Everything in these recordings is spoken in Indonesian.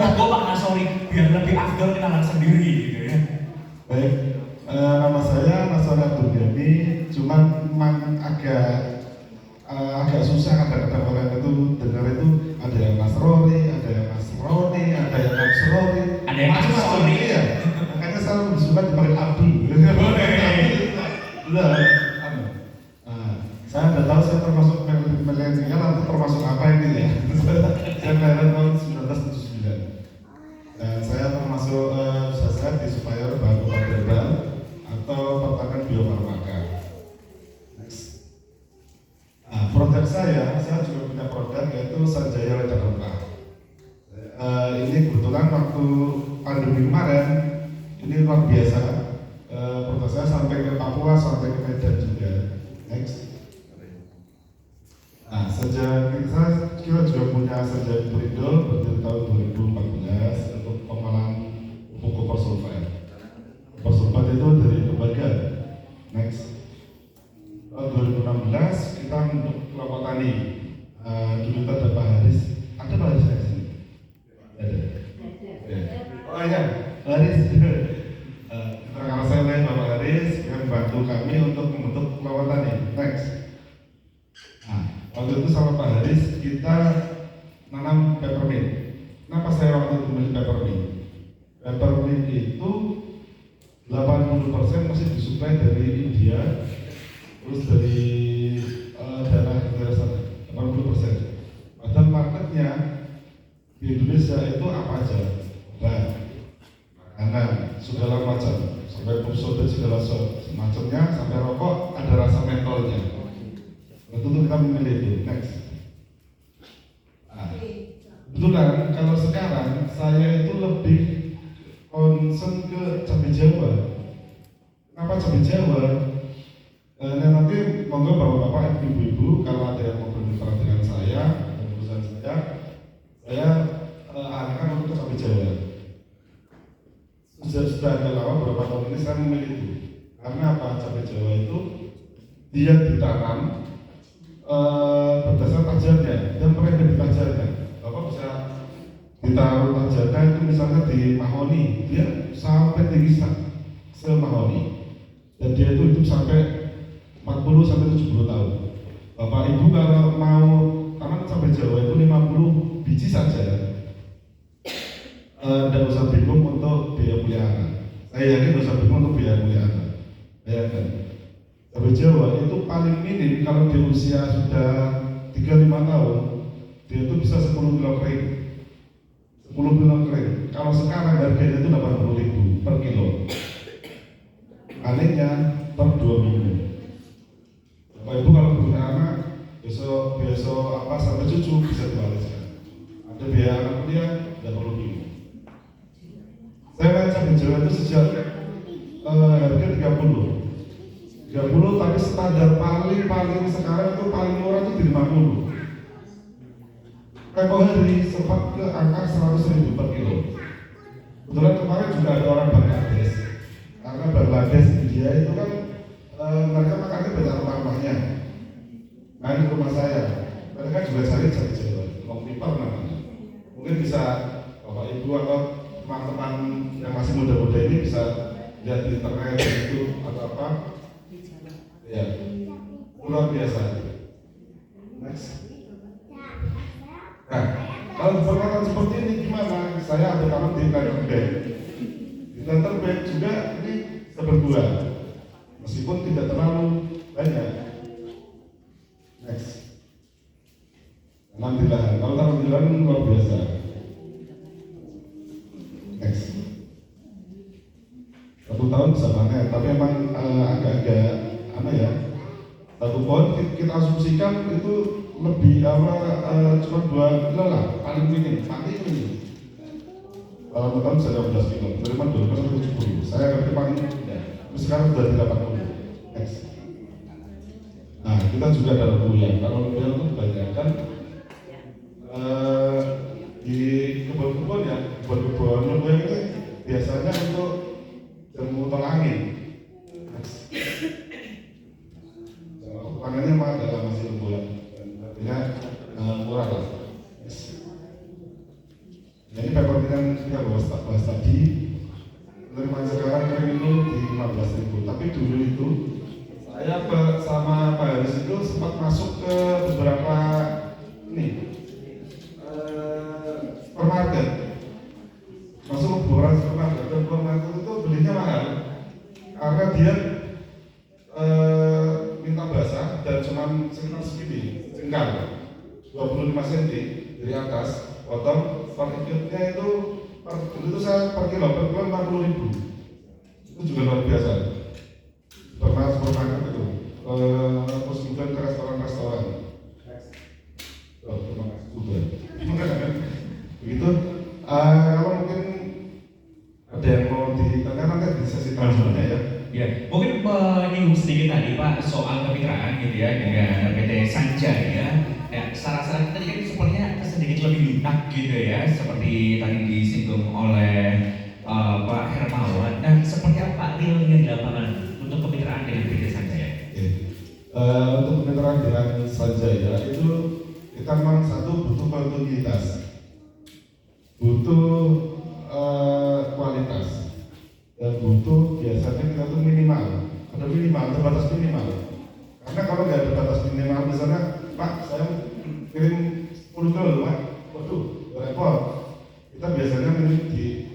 Monggo Pak Nasori biar lebih afdol kenalan sendiri gitu ya. Baik, nama saya Nasori Abdul Ghani, cuman memang agak susah kadang-kadang orang itu dengar itu ada yang Mas Rory, ada yang Mas Roni, ada yang Mas Rory, Ada yang Mas Rory ya. Makanya saya lebih suka dipanggil Abdul. Nah, saya udah tahu saya termasuk milenial atau termasuk apa ini ya. Saya kelahiran tahun 1979. Saya termasuk saya di supplier bahan obat herbal atau pertanian biofarmaka. Produk saya juga punya produk yaitu Sanjaya Lidah Rempah. Ini kebetulan waktu pandemi kemarin ini luar biasa. Produk saya sampai ke Papua, sampai ke Medan juga. Next. Kita juga punya Sanjaya Pridol berdiri tahun 2014 untuk pengolahan pupuk Copper Sulfate. Copper Sulfate itu dari lembaga. Next. Tahun 2016 kita untuk kelompok tani. Dulu kita ada Pak Haris. Ada Pak Haris di sini? Ada. Oh iya, Haris. Karena saya lain Bapak Haris yang membantu kami untuk membentuk kelompok tani. Next. Waktu itu sama Pak Haris kita nanam peppermint. Kenapa saya waktu itu memilih peppermint? Peppermint itu 80% masih disuplai dari India, terus dari daerah sana 80%. Padahal marketnya di Indonesia itu apa aja? Makanan, segala macam, sampai pulsa segala macamnya, sampai rokok ada rasa mentolnya. Tentu kita memilih itu. Next. Kebetulan kalau sekarang saya itu lebih concern ke cabai Jawa. Kenapa cabai Jawa? Nanti monggo bapak-bapak, ibu-ibu kalau ada yang mau berbicara dengan saya, perusahaan saya arahkan untuk cabai Jawa. Sudah ada lama beberapa tahun ini saya memilih itu. Karena apa? Cabai Jawa itu dia ditanam berdasarkan tajarnya dan mereka ditajarnya. Bapak bisa ditaruh tajarnya itu misalnya di mahoni, dia sampai tinggi semahoni, dan dia itu hidup sampai 40 sampai 70 tahun. Bapak Ibu kalau mau tanam cabai Jawa itu 50 biji saja, tidak usah bingung untuk biaya pelihara. Saya yakin tidak usah bingung untuk biaya pelihara. Bayangkan, cabai Jawa itu paling minim kalau di usia sudah 35 tahun, dia itu bisa 10 kilo kering. 10 kilo kering. Kalau sekarang harganya itu 80.000 per kilo. Palingnya per 2 minggu. Bapak Ibu kalau punya anak, besok apa sampai cucu bisa diwariskan. Ada biaya anak kuliah, tidak perlu bingung. Saya main cabai Jawa itu sejak harga 30, tapi standar paling sekarang itu paling murah itu di 50. Tempoh hari sempat ke angka 100.000 per kilo. Kebetulan kemarin juga ada orang Bangladesh, karena Bangladesh India itu kan mereka makannya banyak rempah-rempahnya. Nah di rumah saya, mereka juga cari cabai Jawa, long pepper namanya. Mungkin bisa Bapak Ibu atau teman-teman yang masih muda-muda ini bisa lihat di internet itu atau apa. Ya, luar biasa. Next. Nah, kalau peralatan seperti ini gimana? Saya ada tanam di planter bed. Di planter bed juga ini berbuah, meskipun tidak terlalu banyak. Next. Tanam di lahan. Kalau tanam di lahan luar biasa. Next. 1 tahun bisa panen, tapi emang agak-agak apa ya? 1 pohon kita asumsikan itu lebih cuma 2 kilo lah, paling minim. Kalau tahun bisa 15 kilo, dari 12 sampai 70. Saya ngerti paling tidak. Tapi sekarang sudah 80. Next. Nah, kita juga ada lumpia. Kalau lumpia itu kebanyakan di kebun-kebun ya, kebun-kebun lumpia itu biasanya untuk jamu tol angin. Panennya mah dalam masih lembulan, artinya murah lah. Jadi peppermint yang kita bahas tadi, penerimaan sekarang kering itu di 15.000. Tapi dulu itu saya sama Pak Haris itu sempat masuk ke beberapa supermarket, masuk ke beberapa supermarket. Dan supermarket itu belinya mahal karena dia minta basah dan cuma sekitar segini, jengkal 25 cm dari atas, potong. Per ikutnya itu dulu itu saya per kilo 40.000. Itu juga luar biasa. Supermarket itu, terus kemudian ke restoran-restoran. Terima kasih juga. Begitu. Kalau mungkin ada yang mau ditanyakan nanti di sesi selanjutnya ya. Ya, mungkin menyinggung sedikit tadi Pak soal kemitraan gitu ya dengan PT Sanjaya. Ya, saran-saran tadi kan sepertinya sedikit lebih lunak gitu ya, seperti tadi disinggung oleh Pak Hermawan. Dan seperti apa realnya di lapangan untuk kemitraan dengan PT Sanjaya? Untuk kemitraan dengan Sanjaya itu kita memang satu butuh kontinuitas, butuh kualitas, dan butuh biasanya kita tuh minimal, ada batas minimal. Karena kalau nggak ada batas minimal, misalnya Pak saya kirim 10 kilo Pak, waduh repot. Kita biasanya kirim di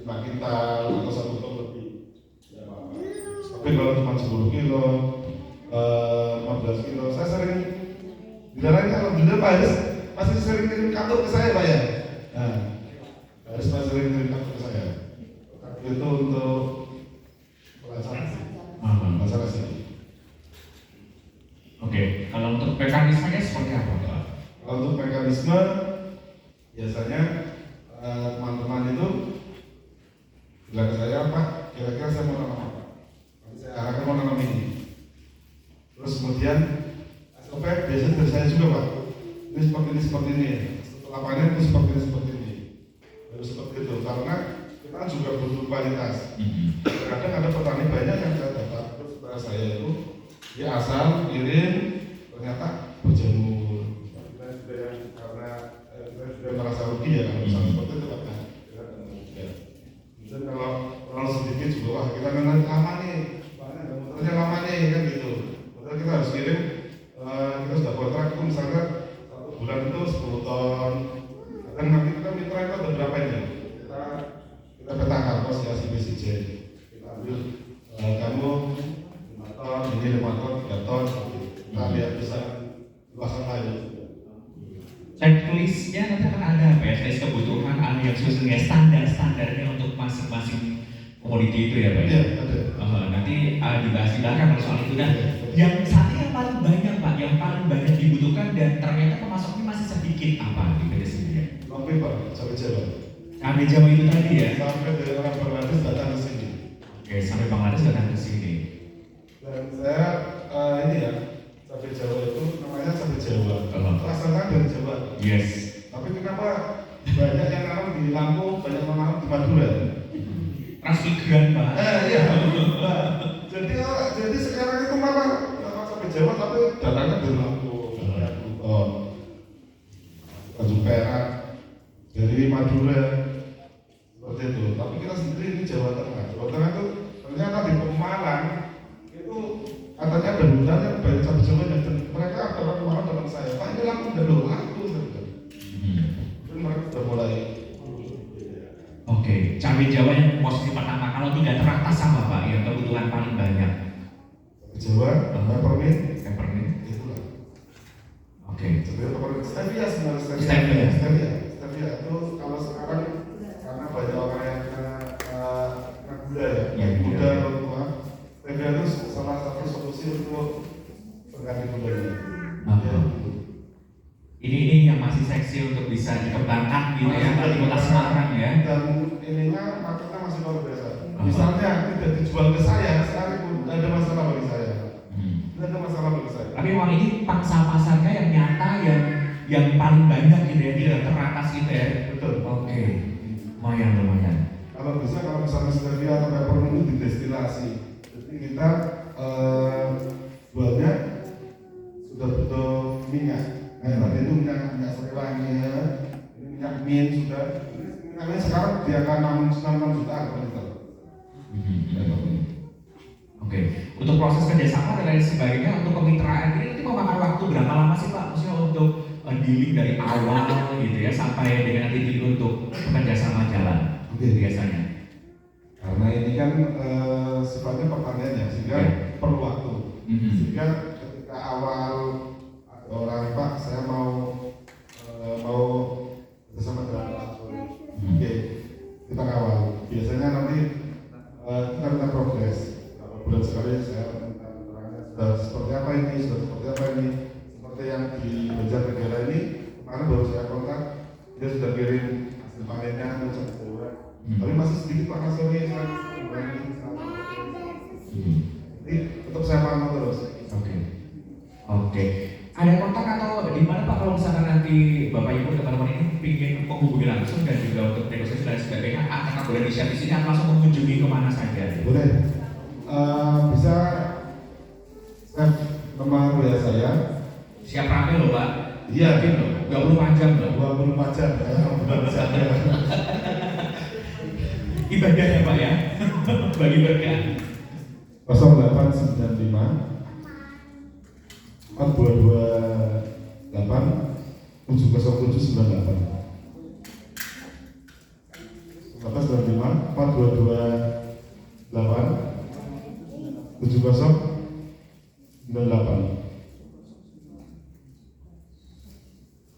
5 kintal atau 1 ton lebih. Ya, tapi kalau cuma 10 kilo, 15 kilo, saya sering bilangnya kalau bener Pak Haris masih sering kirim kartu ke saya Pak ya. Nah, Haris masih sering kirim kartu ke saya. Itu untuk masalah sih. Oke, kalau untuk mekanismenya seperti apa Pak? Kalau untuk mekanisme biasanya teman-teman itu bilang ke saya, Pak, kira-kira saya mau nanam apa? Nanti saya arahkan mau nanam ini. Terus kemudian SOP biasanya dari saya juga Pak. Ini seperti ini. Setelah panen itu seperti ini. Harus seperti itu karena kita juga butuh kualitas. Kadang ada petani banyak yang saya dapat terus setelah saya itu dia asal kirim ternyata berjamur. Karena kita sudah merasa rugi ya kalau misalnya seperti itu Pak. Dan kalau sedikit juga wah kita memang lama nih, motornya lama nih kan gitu. Padahal kita harus kirim, kita sudah kontrak itu misalnya 1 bulan itu 10 ton. Dan nanti kita mitra itu ada berapa ini? Kita petakan posisi BCJ. Kita ambil kamu 5 ton, ini 5 ton, 3 ton. Kita lihat bisa luasan lain. Checklistnya nanti akan ada apa ya? Checklist kebutuhan, ada yang susunnya standar-standarnya untuk masing-masing komoditi itu ya Pak? Iya, ada. Nanti dibahas di belakang kalau soal itu. Dan yang saat ini yang paling banyak Pak, yang paling banyak dibutuhkan dan ternyata pemasoknya masih sedikit apa di PT sendiri? Sampai Pak, sampai Jawa. Cabai Jawa itu tadi ya? Sampai dari orang Bangladesh datang ke sini. Oke, sampai Bangladesh datang ke sini. Dan saya ini ya, cabai Jawa itu namanya cabai Jawa. Asalnya dari Jawa. Yes. Tapi kenapa banyak yang nanam di Lampung, banyak yang nanam di Madura? Transmigran Pak. Iya. Jadi sekarang itu malah cabai Jawa tapi datangnya dari Lampung, Tanjung Perak, dari Madura, seperti itu. Tapi kita sendiri ini Jawa Tengah. Jawa Tengah itu ternyata di Pemalang itu katanya ada hutan yang banyak cabai Jawa dan mereka orang Pemalang dengan saya. Pak ini laku dan laku saja. Dan mereka sudah mulai. Oke, cabai Jawa yang posisi pertama kalau tidak teratas sama Pak yang kebutuhan paling banyak. Cabai Jawa, peppermint, itulah. Oke. Cabai peppermint, stevia sebenarnya stevia itu kalau sekarang karena banyak orang yang kena gula ya, gula tua. Stevia itu salah satu solusi untuk pengganti gulanya. Ini yang masih seksi untuk bisa dikembangkan gitu ya di Kota Semarang ya. Dan ininya marketnya masih luar biasa. Misalnya tidak dijual ke saya sekalipun tidak ada masalah bagi saya. Tidak ada masalah bagi saya. Tapi uang ini pangsa pasarnya yang nyata yang paling banyak gitu ya, tidak teratas gitu ya. Betul. Oke. Lumayan. Kalau bisa kalau misalnya stevia atau peppermint itu didestilasi. Jadi kita buatnya sudah butuh minyak. Tadi itu minyak serewangi ya, ini minyak mint sudah. Ini Kalian sekarang di angka 6 jutaan per liter. Oke, untuk proses kerjasama dan lain sebagainya untuk kemitraan ini nanti memakan waktu berapa lama sih Pak? Maksudnya untuk dealing dari awal gitu ya sampai dengan nanti untuk kerjasama jalan. Oke. Biasanya. Karena ini kan sifatnya pertanian ya, sehingga perlu waktu. Sehingga ketika awal ada orang Pak, saya mau bersama dengan Pak. Oke, kita kawal. Biasanya nanti kita minta progres. Berapa bulan sekali saya minta keterangan sudah seperti apa ini, seperti yang di Banjarnegara ini. Kemarin baru saya kontak, dia sudah kirim hasil panennya, macam itu. Tapi masih sedikit Pak hasilnya, saya jadi tetap saya pantau terus. Oke. Ada kontak atau di mana Pak kalau misalkan nanti Bapak Ibu dan teman-teman ini ingin menghubungi langsung dan juga untuk negosiasi dan sebagainya, apakah boleh di-share di sini atau langsung mengunjungi kemana saja? Boleh. Bisa save nomor WA saya. Siap rame loh Pak. Iya. Yakin loh. 24 jam loh. 24 jam. Bukan bisa. Ibadah ya Pak ya. Bagi berkah. 0895 4228 70798 0895 4228 7098.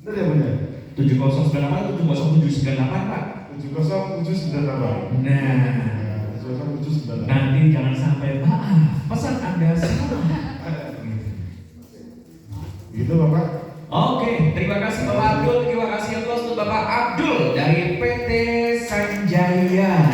Benar ya punya? 7098 70798 Pak. 70798. Nah, 70798. nanti jangan sampai maaf pesan Anda salah. Gitu Bapak. Oke, terima kasih Bapak Abdul, terima kasih yang untuk Bapak Abdul dari PT Sanjaya.